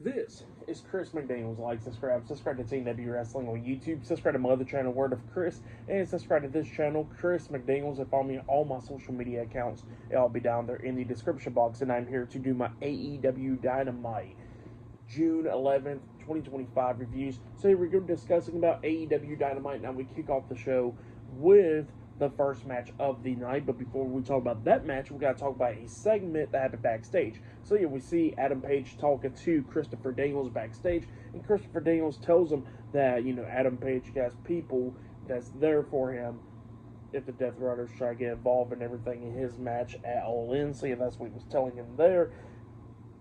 This is Chris McDaniels. Like, subscribe to TNW Wrestling on YouTube, subscribe to my other channel, Word of Chris, and subscribe to this channel, Chris McDaniels, and follow me on all my social media accounts. It'll all be down there in the description box, and I'm here to do my AEW Dynamite June 11th, 2025 reviews. So here we go discussing about AEW Dynamite. Now we kick off the show with the first match of the night. But before we talk about that match, we got to talk about a segment that happened backstage. So yeah, we see Adam Page talking to Christopher Daniels backstage, and Christopher Daniels tells him that, Adam Page has people that's there for him if the Death Riders try to get involved in everything in his match at All In. So yeah, that's what he was telling him there.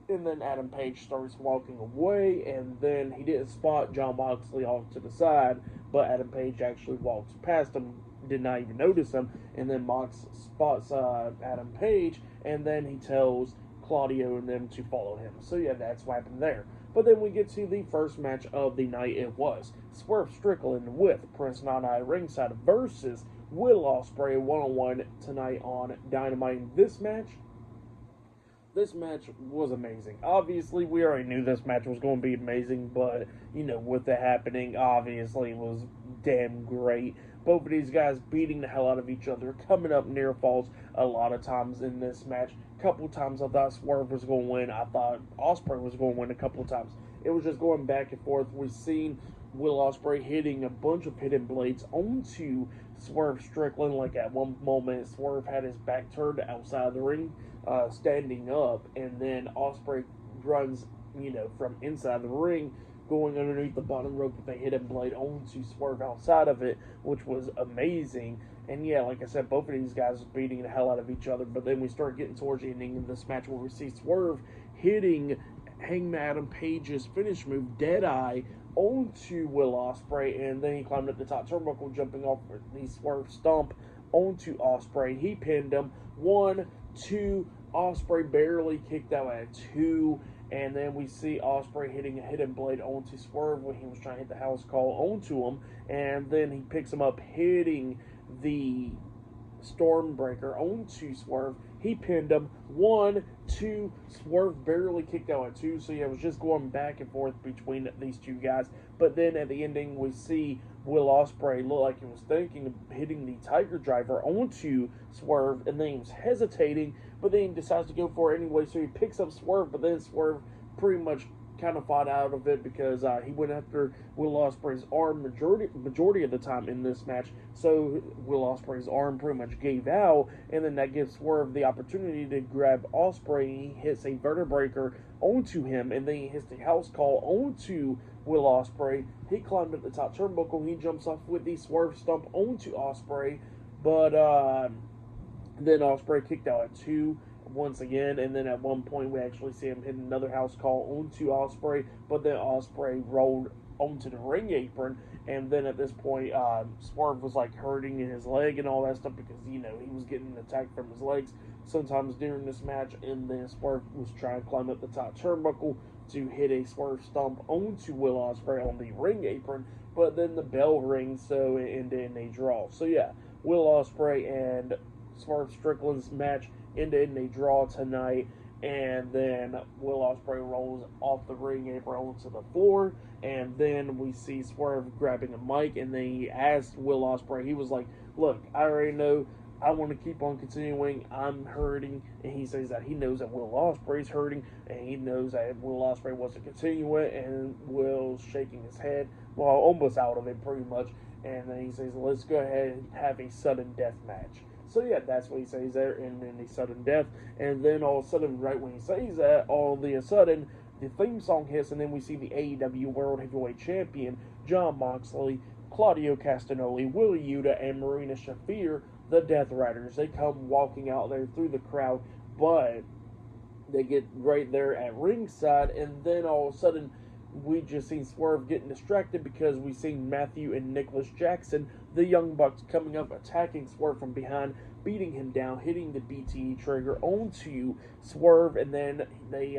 And then Adam Page starts walking away, and then he didn't spot Jon Moxley off to the side, but Adam Page actually walks past him, did not even notice him, and then Mox spots Adam Page, and then he tells Claudio and them to follow him. So yeah, that's what happened there. But then we get to the first match of the night. It was Swerve Strickland with Prince Nana ringside versus Will Ospreay one-on-one tonight on Dynamite. This match was amazing. Obviously, we already knew this match was going to be amazing, but, with it happening, obviously, it was damn great. Both of these guys beating the hell out of each other, coming up near falls a lot of times in this match. A couple times I thought Swerve was going to win. I thought Ospreay was going to win a couple of times. It was just going back and forth. We've seen Will Ospreay hitting a bunch of hidden blades onto Swerve Strickland. Like at one moment, Swerve had his back turned outside the ring, standing up, and then Ospreay runs, from inside the ring, going underneath the bottom rope with a hidden blade onto Swerve outside of it, which was amazing. And yeah, like I said, both of these guys are beating the hell out of each other. But then we start getting towards the ending of this match where we see Swerve hitting Hangman Adam Page's finish move, Deadeye, onto Will Ospreay, and then he climbed up the top turnbuckle, jumping off the Swerve stomp onto Ospreay. He pinned him. 1, 2. Ospreay barely kicked out at 2. And then we see Ospreay hitting a hidden blade onto Swerve when he was trying to hit the house call onto him. And then he picks him up, hitting the Stormbreaker onto Swerve. He pinned him. 1, 2. Swerve barely kicked out at 2. So yeah, it was just going back and forth between these two guys. But then at the ending, we see Will Ospreay look like he was thinking of hitting the Tiger Driver onto Swerve, and then he was hesitating, but then he decides to go for it anyway. So he picks up Swerve, but then Swerve pretty much kind of fought out of it because he went after Will Ospreay's arm majority of the time in this match. So Will Ospreay's arm pretty much gave out, and then that gives Swerve the opportunity to grab Ospreay. He hits a vertebraker onto him, and then he hits the house call onto Will Ospreay. He climbed up the top turnbuckle. He jumps off with the Swerve stomp onto Ospreay, but then Ospreay kicked out at 2 once again, and then at one point we actually see him hit another house call onto Ospreay, but then Ospreay rolled onto the ring apron, and then at this point Swerve was like hurting in his leg and all that stuff because he was getting attacked from his legs sometimes during this match, and then Swerve was trying to climb up the top turnbuckle to hit a Swerve stomp onto Will Ospreay on the ring apron, but then the bell rings, so it ended in a draw. So yeah, Will Ospreay and Swerve Strickland's match ended in a draw tonight, and then Will Ospreay rolls off the ring apron onto the floor, and then we see Swerve grabbing a mic, and then he asked Will Ospreay, he was like, look, I already know I want to keep on continuing. I'm hurting, and he says that he knows that Will Ospreay's hurting, and he knows that Will Ospreay wants to continue it, and Will's shaking his head, well, almost out of it pretty much, and then he says, let's go ahead and have a sudden death match. So yeah, that's what he says there, and then a sudden death, and then all of a sudden, right when he says that, all of a sudden, the theme song hits, and then we see the AEW World Heavyweight Champion, Jon Moxley, Claudio Castagnoli, Wheeler Yuta, and Marina Shafir, the Death Riders. They come walking out there through the crowd, but they get right there at ringside, and then all of a sudden, we just seen Swerve getting distracted because we seen Matthew and Nicholas Jackson, the Young Bucks, coming up, attacking Swerve from behind, beating him down, hitting the BTE trigger onto Swerve, and then they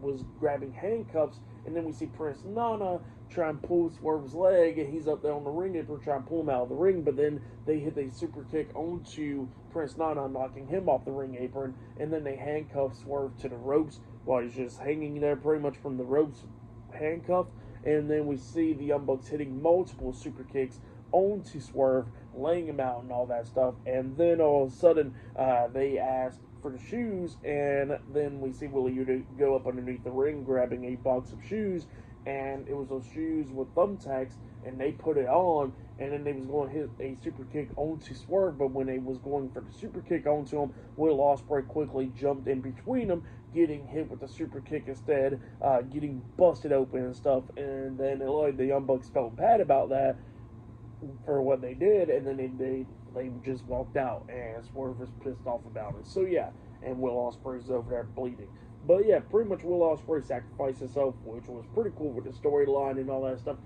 was grabbing handcuffs, and then we see Prince Nana try and pull Swerve's leg, and he's up there on the ring apron trying to pull him out of the ring, but then they hit a super kick onto Prince Nana, knocking him off the ring apron, and then they handcuff Swerve to the ropes, while he's just hanging there pretty much from the ropes, handcuffed. And then we see the Young Bucks hitting multiple super kicks onto Swerve, laying him out and all that stuff. And then all of a sudden, they ask for the shoes, and then we see Willie Yuta go up underneath the ring, grabbing a box of shoes, and it was those shoes with thumbtacks, and they put it on, and then they was going to hit a super kick onto Swerve, but when they was going for the super kick onto him, Will Ospreay quickly jumped in between them, getting hit with the super kick instead, getting busted open and stuff, and then the Young Bucks felt bad about that for what they did, and then they just walked out, and Swerve was pissed off about it. So yeah, and Will Ospreay's over there bleeding. But yeah, pretty much Will Ospreay sacrificed himself, which was pretty cool with the storyline and all that stuff.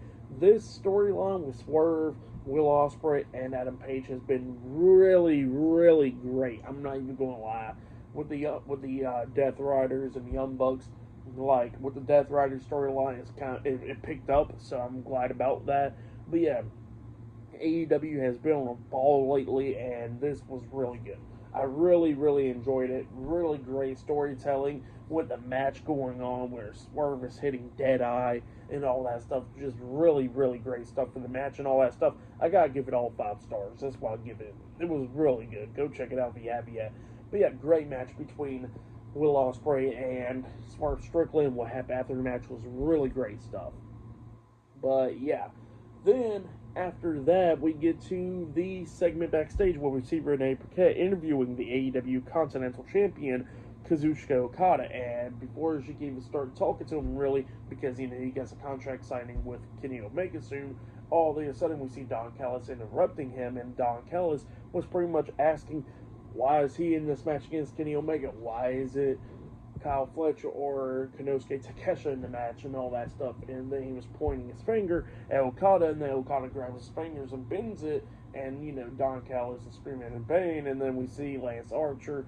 This storyline with Swerve, Will Ospreay, and Adam Page has been really, really great. I'm not even going to lie. With the Death Riders and the Young Bucks, like with the Death Riders storyline, it picked up, so I'm glad about that. But yeah, AEW has been on a ball lately, and this was really good. I really, really enjoyed it. Really great storytelling with the match going on where Swerve is hitting Deadeye and all that stuff. Just really, really great stuff for the match and all that stuff. I gotta give it all 5 stars. That's why I give it. It was really good. Go check it out if you have yet. But yeah, great match between Will Ospreay and Swerve Strickland. What happened after the match was really great stuff. But yeah, then after that, we get to the segment backstage where we see Renee Paquette interviewing the AEW Continental Champion, Kazuchika Okada. And before she can even start talking to him, really, because he gets a contract signing with Kenny Omega soon, all of a sudden we see Don Callis interrupting him, and Don Callis was pretty much asking, why is he in this match against Kenny Omega? Why is it Kyle Fletcher or Konosuke Takeshita in the match and all that stuff? And then he was pointing his finger at Okada, and then Okada grabs his fingers and bends it, and Don Callis is screaming in pain. And then we see Lance Archer,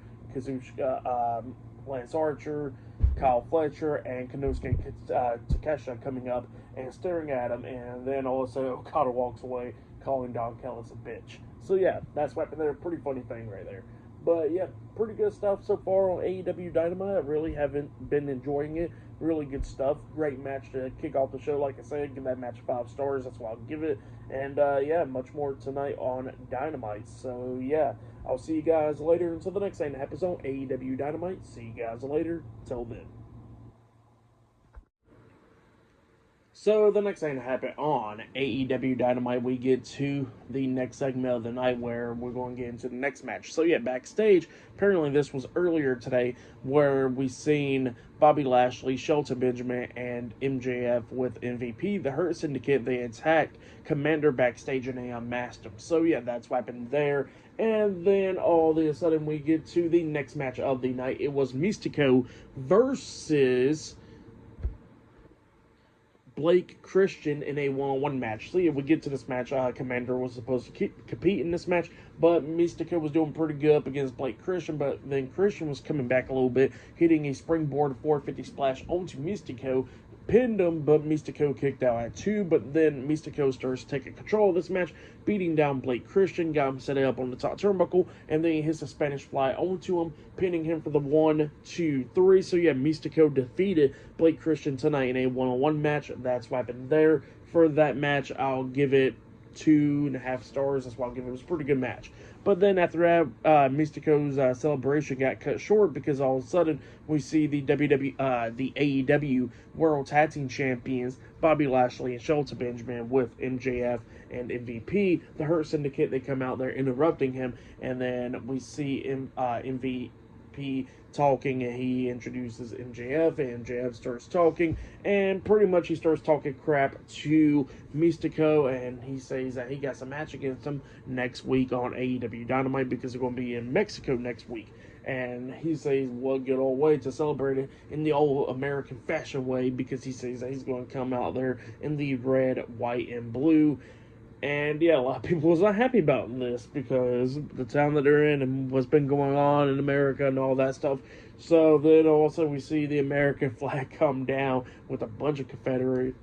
Kyle Fletcher, and Konosuke Takeshita coming up and staring at him, and then also Okada walks away, calling Don Callis a bitch. So yeah, that's what happened there. Pretty funny thing right there. But yeah, pretty good stuff so far on AEW Dynamite. I really haven't been enjoying it. Really good stuff. Great match to kick off the show. Like I said, give that match 5 stars. That's why I'll give it. And yeah, much more tonight on Dynamite. So yeah, I'll see you guys later until the next episode on AEW Dynamite. See you guys later. Till then. So the next thing to happen on AEW Dynamite, we get to the next segment of the night where we're going to get into the next match. So yeah, backstage, apparently this was earlier today, where we seen Bobby Lashley, Shelton Benjamin, and MJF with MVP, the Hurt Syndicate. They attacked Commander backstage and they unmasked him. So yeah, that's what happened there. And then all of a sudden we get to the next match of the night. It was Mystico versus Blake Christian in a one-on-one match. So yeah, we get to this match. Commander was supposed to compete in this match, but Mystico was doing pretty good up against Blake Christian, but then Christian was coming back a little bit, hitting a springboard 450 splash onto Mystico, pinned him, but Mystico kicked out at 2, but then Mystico starts taking control of this match, beating down Blake Christian, got him set up on the top turnbuckle, and then he hits a Spanish fly onto him, pinning him for the 1, 2, 3. So yeah, Mystico defeated Blake Christian tonight in a one-on-one match. That's what happened there. For that match, I'll give it 2.5 stars. That's why I'll give it. It was a pretty good match. But then after that, Mystico's celebration got cut short because all of a sudden we see the AEW World Tag Team Champions Bobby Lashley and Shelton Benjamin with MJF and MVP, the Hurt Syndicate. They come out there interrupting him, and then we see MVP talking, and he introduces MJF, and MJF starts talking, and pretty much he starts talking crap to Mystico, and he says that he got some match against him next week on AEW Dynamite because they're going to be in Mexico next week. And he says, what good old way to celebrate it in the old American fashion way, because he says that he's going to come out there in the red, white, and blue. And yeah, a lot of people was not happy about this because the town that they're in and what's been going on in America and all that stuff. So then also we see the American flag come down with a bunch of Confederate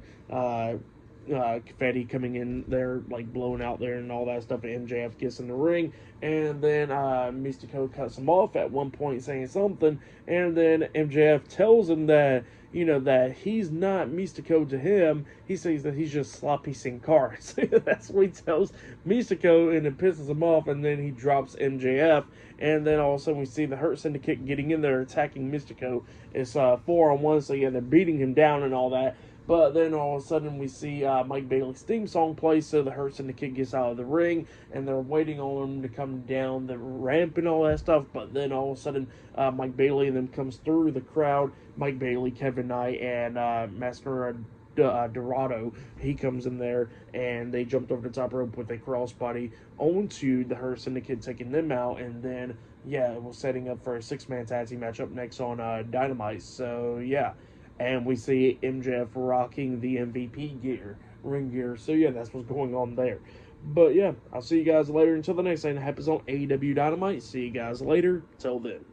confetti coming in there, like blowing out there and all that stuff. And MJF gets in the ring, and then Mystico cuts him off at one point saying something, and then MJF tells him that that he's not Mystico to him. He says that he's just sloppy Sin Cara. That's what he tells Mystico, and it pisses him off, and then he drops MJF. And then all of a sudden we see the Hurt Syndicate getting in there, attacking Mystico. It's 4-on-1, so yeah, they're beating him down and all that. But then all of a sudden we see Mike Bailey's theme song play, so the Hurt Syndicate gets out of the ring, and they're waiting on him to come down the ramp and all that stuff. But then all of a sudden Mike Bailey and them comes through the crowd. Mike Bailey, Kevin Knight, and Master Dorado, he comes in there, and they jumped over the top rope with a crossbody onto the Hurt Syndicate, taking them out. And then it was setting up for a 6-man tag team match up next on Dynamite. So yeah. And we see MJF rocking the MVP gear, ring gear. So yeah, that's what's going on there. But yeah, I'll see you guys later. Until the next thing that happens on AEW Dynamite. See you guys later. Till then.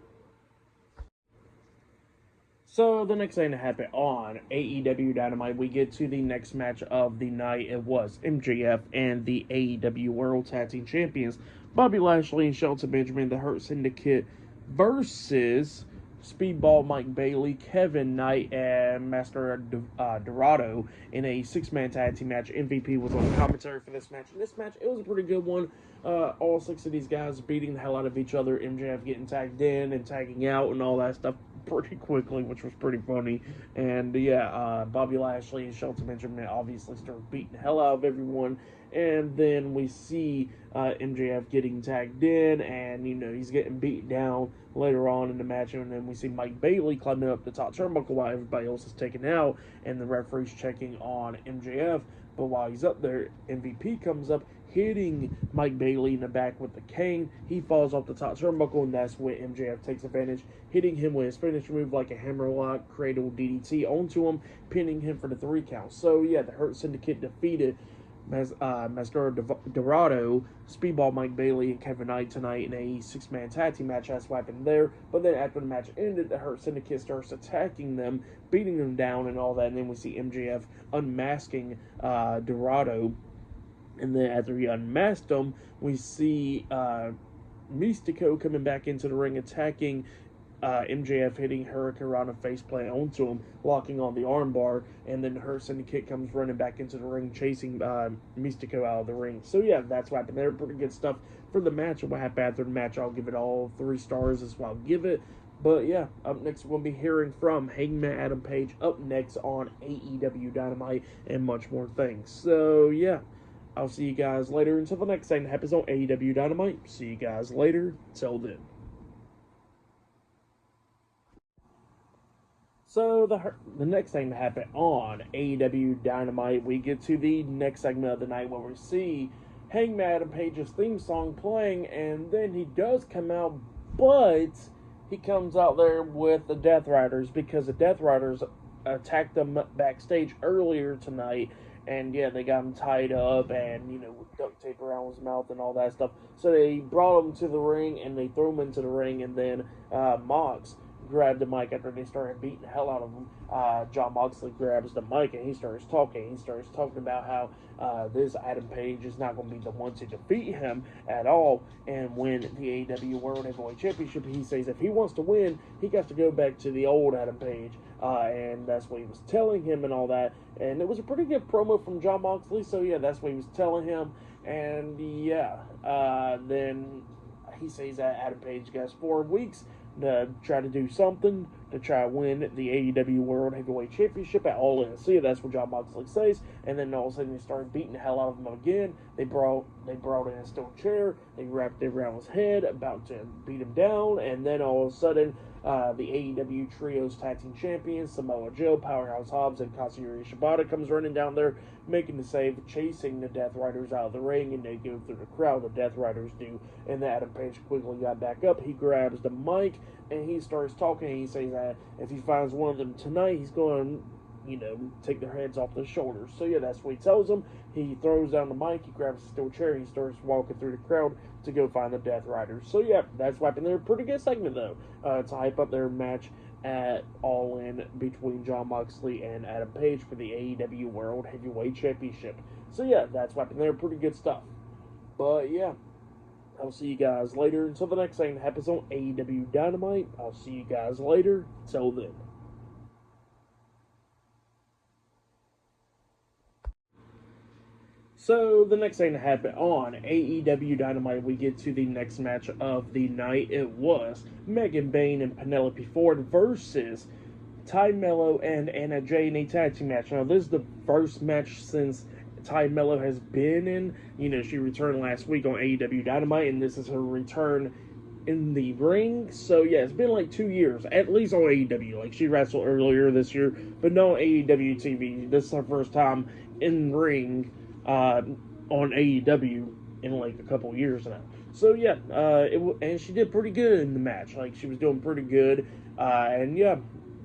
So the next thing to happen on AEW Dynamite, we get to the next match of the night. It was MJF and the AEW World Tag Team Champions, Bobby Lashley and Shelton Benjamin, the Hurt Syndicate, versus Speedball Mike Bailey, Kevin Knight, and Master Dorado in a 6-man tag team match. MVP was on commentary for this match. And this match, it was a pretty good one. All 6 of these guys beating the hell out of each other. MJF getting tagged in and tagging out and all that stuff pretty quickly, which was pretty funny. And Bobby Lashley and Shelton Benjamin obviously started beating the hell out of everyone. And then we see MJF getting tagged in, and he's getting beat down later on in the match. And then we see Mike Bailey climbing up the top turnbuckle while everybody else is taken out, and the referee's checking on MJF. But while he's up there, MVP comes up, hitting Mike Bailey in the back with the cane. He falls off the top turnbuckle, and that's when MJF takes advantage, hitting him with his finisher move like a hammerlock cradle DDT onto him, pinning him for the 3 count. So yeah, the Hurt Syndicate defeated Master Dorado, Speedball Mike Bailey, and Kevin Knight tonight in a 6-man tag team match. That's what happened there. But then after the match ended, the Hurt Syndicate starts attacking them, beating them down and all that. And then we see MJF unmasking Dorado. And then after he unmasked him, we see Mystico coming back into the ring, attacking MJF, hitting Hurricanrana faceplant onto him, locking on the armbar, and then her Syndicate comes running back into the ring, chasing Mystico out of the ring. So yeah, that's what happened there. Pretty good stuff for the match. And what happened after the match, I'll give it all 3 stars is what I'll give it. But yeah, up next we'll be hearing from Hangman Adam Page up next on AEW Dynamite and much more things. So yeah, I'll see you guys later until the next thing that happens on AEW Dynamite. See you guys later. Till then. So the next thing to happen on AEW Dynamite, we get to the next segment of the night where we see Hangman Adam Page's theme song playing, and then he does come out, but he comes out there with the Death Riders because the Death Riders attacked them backstage earlier tonight, and yeah, they got him tied up and, with duct tape around his mouth and all that stuff. So they brought him to the ring, and they threw him into the ring, and then Mox grabbed the mic after they started beating the hell out of him. John Moxley grabs the mic and he starts talking. He starts talking about how this Adam Page is not going to be the one to defeat him at all and win the AEW World Heavyweight Championship. He says if he wants to win, he got to go back to the old Adam Page. And that's what he was telling him and all that. And it was a pretty good promo from John Moxley. So yeah, that's what he was telling him. And yeah, then he says that Adam Page got 4 weeks to try to do something to try to win the AEW World Heavyweight Championship at All In. So yeah, that's what John Moxley says. And then all of a sudden they started beating the hell out of him again. They brought in a steel chair. They wrapped it around his head, about to beat him down. And then all of a sudden, the AEW Trios Tag Team Champions, Samoa Joe, Powerhouse Hobbs, and Kazuchika Shibata comes running down there, making the save, chasing the Death Riders out of the ring, and they go through the crowd, the Death Riders do, and Adam Page quickly got back up. He grabs the mic, and he starts talking, and he says that if he finds one of them tonight, he's going to, take their heads off their shoulders. So yeah, that's what he tells them. He throws down the mic, he grabs a steel chair, and he starts walking through the crowd to go find the Death Riders. So yeah, that's what happened there. Pretty good segment though, to hype up their match at All In between Jon Moxley and Adam Page for the AEW World Heavyweight Championship. So yeah, that's what happened there. Pretty good stuff. But yeah, I'll see you guys later. Until the next thing that happens on AEW Dynamite, I'll see you guys later. Till then. So the next thing that happened on AEW Dynamite, we get to the next match of the night. It was Megan Bayne and Penelope Ford versus Ty Mello and Anna Jay in a tag team match. Now this is the first match since Ty Mello has been in. She returned last week on AEW Dynamite, and this is her return in the ring. So yeah, it's been like 2 years, at least on AEW. Like, she wrestled earlier this year, but no on AEW TV. This is her first time in ring on AEW in like a couple years now. So yeah, and she did pretty good in the match. Like, she was doing pretty good, and yeah,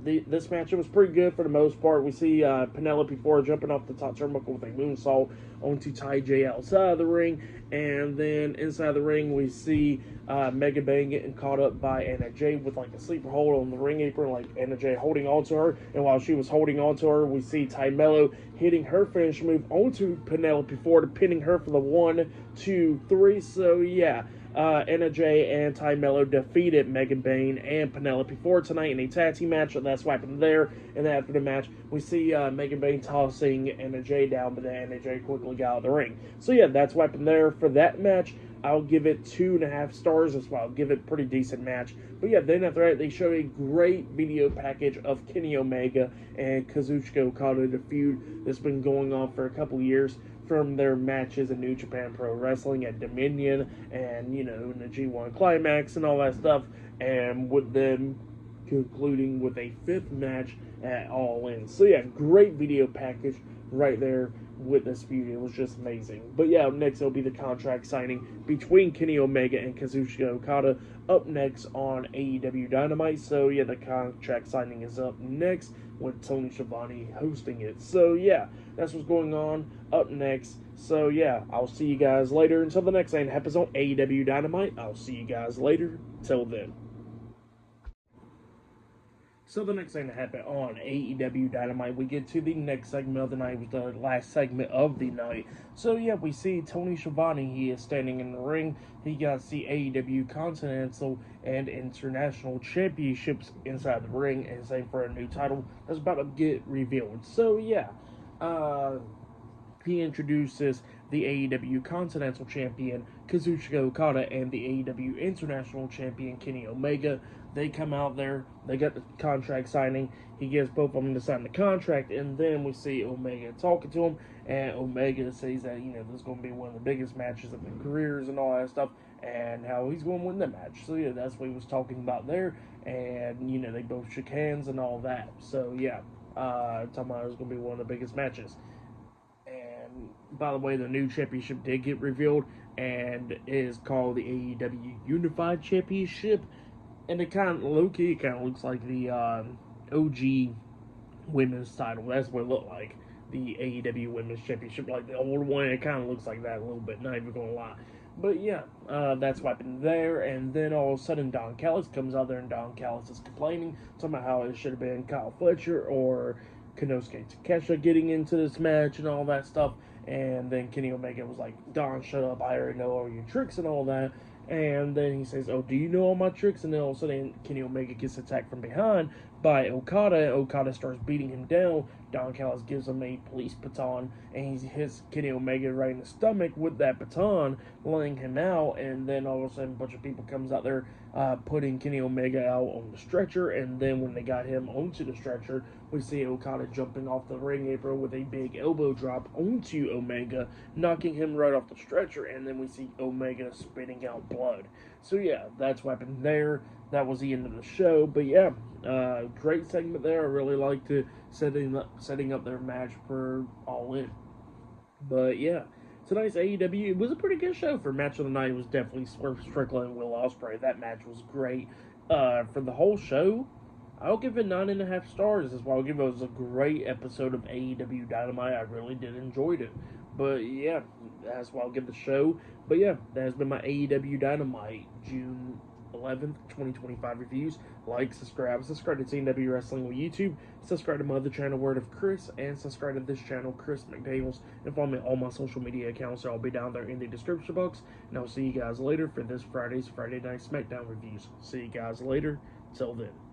this match, it was pretty good for the most part. We see Penelope Ford jumping off the top turnbuckle with a moonsault onto Ty J outside of the ring, and then inside the ring we see Megan Bayne getting caught up by Anna Jay with like a sleeper hold on the ring apron, like Anna Jay holding on to her, and while she was holding on to her, we see Ty Mello hitting her finish move onto Penelope Ford, pinning her for the 1, 2, 3. So yeah, Anna Jay and Ty Mello defeated Megan Bayne and Penelope Ford tonight in a tag team match. That's what happened there. And then after the match, we see Megan Bayne tossing Anna Jay down, but then Anna Jay quickly got out of the ring. So yeah, that's what happened there for that match. I'll give it 2.5 stars. That's why I'll give it a pretty decent match. But yeah, then after that, they show a great video package of Kenny Omega and Kazuchika Okada, the feud that's been going on for a couple years, from their matches in New Japan Pro Wrestling at Dominion and, in the G1 Climax and all that stuff, and with them concluding with a 5th match at All In. So yeah, great video package right there with this feud. It was just amazing. But yeah, next it'll be the contract signing between Kenny Omega and Kazuchika Okada up next on AEW Dynamite. So yeah, the contract signing is up next with Tony Schiavone hosting it. So yeah, that's what's going on up next. So yeah, I'll see you guys later. Until the next thing happens on AEW Dynamite, I'll see you guys later. Till then. So the next thing that happened on AEW Dynamite, we get to the next segment of the night. It was the last segment of the night. So yeah, we see Tony Schiavone. He is standing in the ring. He got the AEW Continental and International Championships inside the ring, and same for a new title that's about to get revealed. So yeah, he introduces the AEW Continental Champion Kazuchika Okada and the AEW International Champion Kenny Omega. They come out there, they got the contract signing. He gets both of them to sign the contract, and then we see Omega talking to him, and Omega says that, this is going to be one of the biggest matches of their careers and all that stuff, and how he's going to win the match. So yeah, that's what he was talking about there, and, they both shook hands and all that. So yeah, talking about it was going to be one of the biggest matches. And by the way, the new championship did get revealed, and is called the AEW Unified Championship. And it kind of, low-key, it kind of looks like the OG women's title. That's what it looked like. The AEW Women's Championship. Like the old one, it kind of looks like that a little bit. Not even going to lie. But yeah, that's what happened there. And then all of a sudden, Don Callis comes out there, and Don Callis is complaining. Talking about how it should have been Kyle Fletcher or Konosuke Takeshita getting into this match and all that stuff. And then Kenny Omega was like, Don, shut up. I already know all your tricks and all that. And then he says, oh, do you know all my tricks? And then all of a sudden, Kenny Omega gets attacked from behind by Okada. Okada starts beating him down. Don Callis gives him a police baton, and he hits Kenny Omega right in the stomach with that baton, laying him out. And then all of a sudden, a bunch of people comes out there, putting Kenny Omega out on the stretcher. And then when they got him onto the stretcher, we see Okada jumping off the ring apron with a big elbow drop onto Omega, knocking him right off the stretcher. And then we see Omega spitting out blood. So yeah, that's what happened there. That was the end of the show. But yeah, great segment there. I really liked it, setting up their match for All In. But yeah, tonight's AEW, it was a pretty good show for match of the night. It was definitely Swerve, Strickland, and Will Ospreay. That match was great. For the whole show, I'll give it 9.5 stars. That's why I'll give it. It was a great episode of AEW Dynamite. I really did enjoy it. But yeah, that's why I'll give the show. But yeah, that has been my AEW Dynamite June 11th, 2025 reviews. Like, subscribe to TNW Wrestling on YouTube, subscribe to my other channel, Word of Chris, and subscribe to this channel, Chris McDaniels, and follow me on all my social media accounts. They'll all be down there in the description box. And I'll see you guys later for this Friday Night SmackDown reviews. See you guys later. Till then.